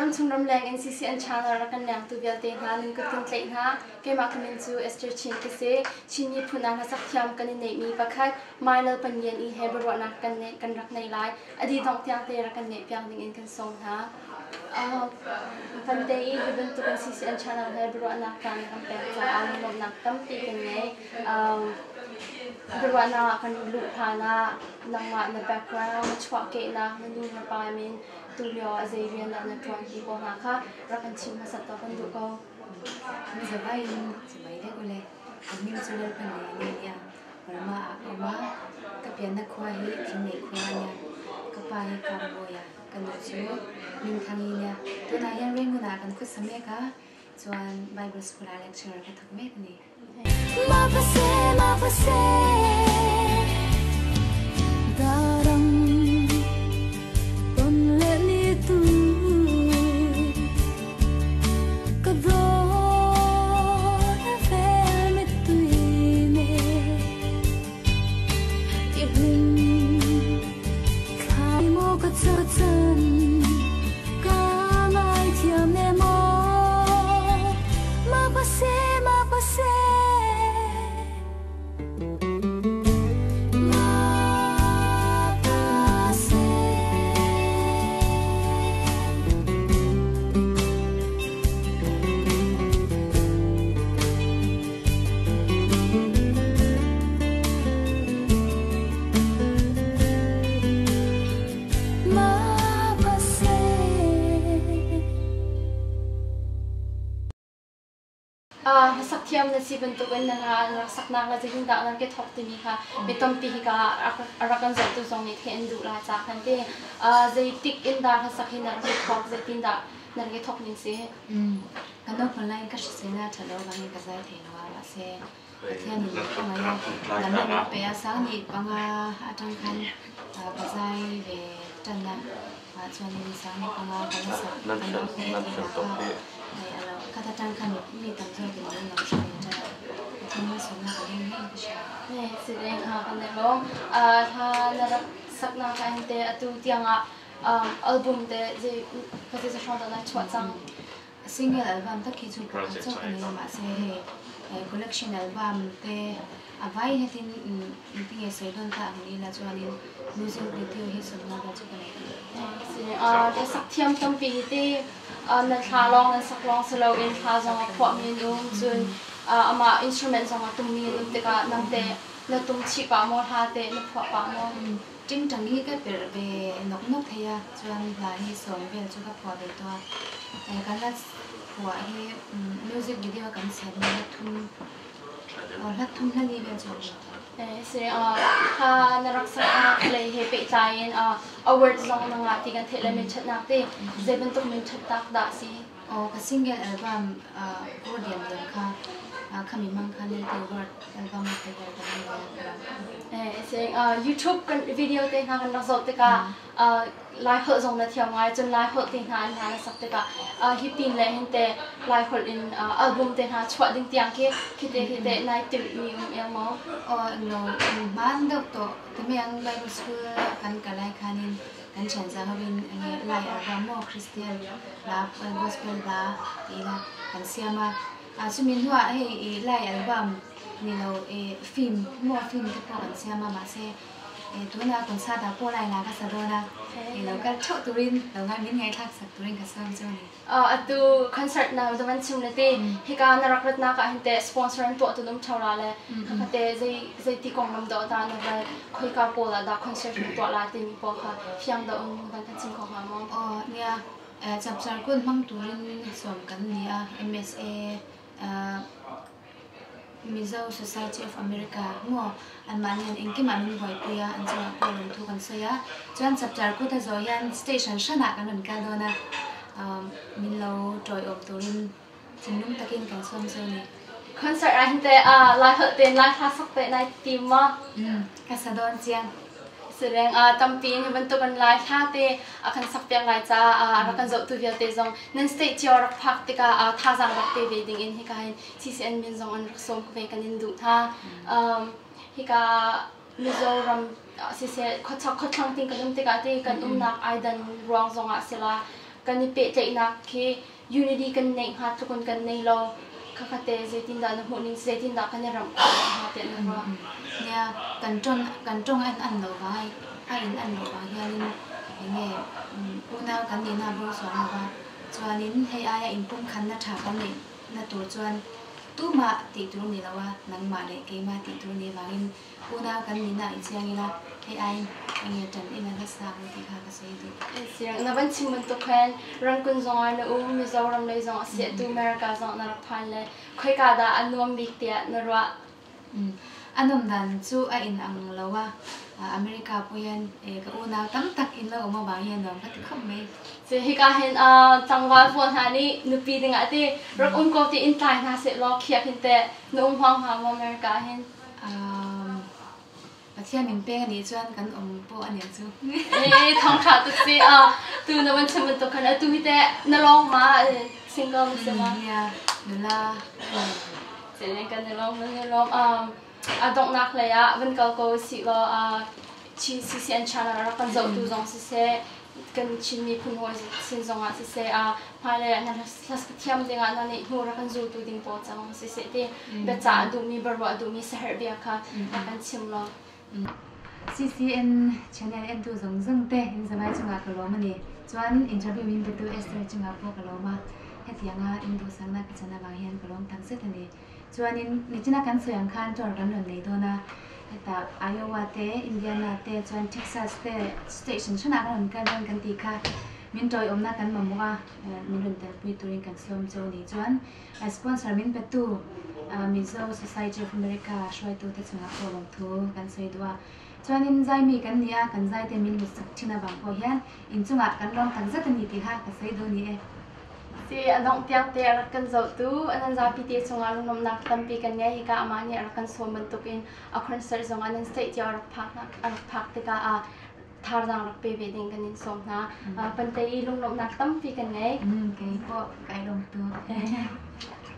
ram chung ram lang CCN channel ra kan lang tu bia te na ning ka tin tlei na ke ma kamin chu Esther chin ke se chin ni phuna na sak thiam kan nei mi pakhat mai Lalpanliani he Biaruahnak kan ne kan rak nei lai adi dong tyang te ra kan ne pyang ning in kan song ha Pantei given to kan CCN channel he Biaruahnak kan kan pe cha ang nom nak tam ti kan nei Biaruahnak kan lu thana nangma na background chwa ke na nu na pa min tulio azerian na tuan people na kha rakan chim na sat kan du ko mi sabai de ko le mi sunan pan ne ya parama ama ka pian na khwa hi thing ne khwa nya ka pa hi ka bo ya kan chu Mithang ya to na yan ring na kan khu same ka chuan bible school lecture ka thak me ni ma pase darang ton le ni tu ka do na fe me tu ne ibin khai mo ka chan ka ngai thiam ne mo ma pase Hlasak Thiam na si bentuk na sak na la jing da na ke thok ti mi kha betom ti ka arakan zat tu zong ni the ndu la cha khan te zai tik in da Hlasak hin na ke thok zai tin da na ke thok ning se kan do online ka se na thalo ba ni ka zai the na wa se thian ni ka ma ya nan na pe ya sang ni pa nga atang khan ba zai ve tan na chuan ni sang ni pa nga ka sa kata tangkan ni tamzo ke ni lo sha ni ta thama sona ka ni ka sha ne sideng ha kan ne long tha na sakna ka ante atu tianga album de je pati sa shonda na chwa chang single album ta ki chu ka chu ka ni ma se collection album te avai he tin ti e se don ta ni la chu ani music video he sona ka chu ka ni de sak thiam tam pi te na thla long na sak long selo in thla zong khwa mi lum chun ama instrument zong tum mi lum te ka nam te na tum chi pa mo tha te na khwa pa mo ting tang hi ka per be nok nok theya chuan la hi som vel chu ka phwa be to kan la phwa hi music video kan sen na thum la thum na ni be chu se ha na raksa le he pe tain award zong na nga ti kan thela min chat nak te zeben tok min chat tak da si ka single album podium de kha khami mang khan le word album te ko ka se YouTube kan video te na kan zot te ka lai ho zong na thiam ngai chun lai ho te na na sak te ka hi pin le hin te lai ho in album te na chwa ding tiang ke khite nai til mi yang mo no man dok to te meang bible school kan ka lai khanin kan chan za hawin ani lai album mo Christian la gospel la ila kan siama sumin hua he lai album ni lo film mo film te ko kan siama ma se tuna kon sa da po lai la ka sa do na lo ka chho turin lo ngai min ngai thak sak turin ka sam jo ni atu concert na do man chum na te he ka na rakrat na ka hinte sponsor an to tu dum chawla le ka te zai ti kong nam do ta na ba khoi ka po la da concert ni to la te mi po kha fyang da un ban kan chim ko ha mo nia chap char kun mang turin som kan nia MSA Mizo Society of America mo an manian inki manin hoi puya an cha ko lum thu kan saya chuan chapter ko ta zo yan station shana kan an ka do na min lo toy of turin chinum takin kan som so ni concert a hinte lai ho ten lai tha sak te nai team ma ka sa don chiang sereng tam tin ban to kan lai tha te akan sak piang lai cha ra kan zo tu vial te zong nan state chior phak te ka tha jang rak te ve ding in hi ka hin CCN min zong an rak som ko ve kan in du tha hi ka Mizoram CCN khot chang ting kan te ka te kan nak aidan ruang zong a sela kan ni pe chạy na khi unity kan nei ha tu kon kan nei lo khakate zetin da na hunin zetin da kan ram ha te na ro ya kan trong an lo vai ai an lo vai hian nge una kan ni na bo so na ba chuanin hei ai in pum khan na tha kan ni na tur chuan tu ma ti tu ni lawa nang ma le ke ma ti tu ni wangin una kan ni na in siang ila hei ai nge tan ina na sa ti kha ka sei ti siang na ban chim mun to khan rang kun zong na mizoram le zong se tu america zong na phan le khoi ka da anom bik te na ro anom dan chu a in ang lawa America puyan ka una tam tak in lo ma ba hian dom ka ti khom me se hi ka hen changwa phone ha ni nupi ding ati rak ko ti in tai na se lo khia phin te nong hwang ha America hen Thiam min pe ni chuan kan po aniam chu thong kha tu si tu na ban chim to kan tu hi te na long ma single se ma ya nula se ne kan na long adong nak le ya ban kal ko si lo chi CCN channel ra kan zo tu zong se kan chin mi phun hoi sin zong a se phai le na las Thiam ding a na ni hu ra kan zo tu ding po chang se te be cha du mi barwa du mi sahar bia kha kan chim lo CCN channel en tu zong zong te in zamai chunga ka lo mani chuan interview min tu Esther chunga po ka lo ma he thianga in tu sang na ka chana ba hian ka lom tang se tani chuan in ni china kan soyang khan tor kan ron nei do na eta Iowa te Indiana te chuan Texas te station chuna kan ti kha min toy omna kan mamwa min ron tel pui turin kan som cho ni chuan sponsor min pe tu Mizo Society of America shoi tu te chunga po long thu kan soi dua chuan in zai mi kan nia kan zai te min sak thina bang po hian in chunga kan long tang zat ni ti ha ka sei do ni e si adong tiang te ara kan zo tu anan za pi te chunga lu nom nak tam pi kan ngai ka amani ara kan so man tukin a concert zong anan state ya ar phak te ka thar jang rak pe be ding kan in som na Pantei lu nom nak tam pi kan ngai ke po kai long tu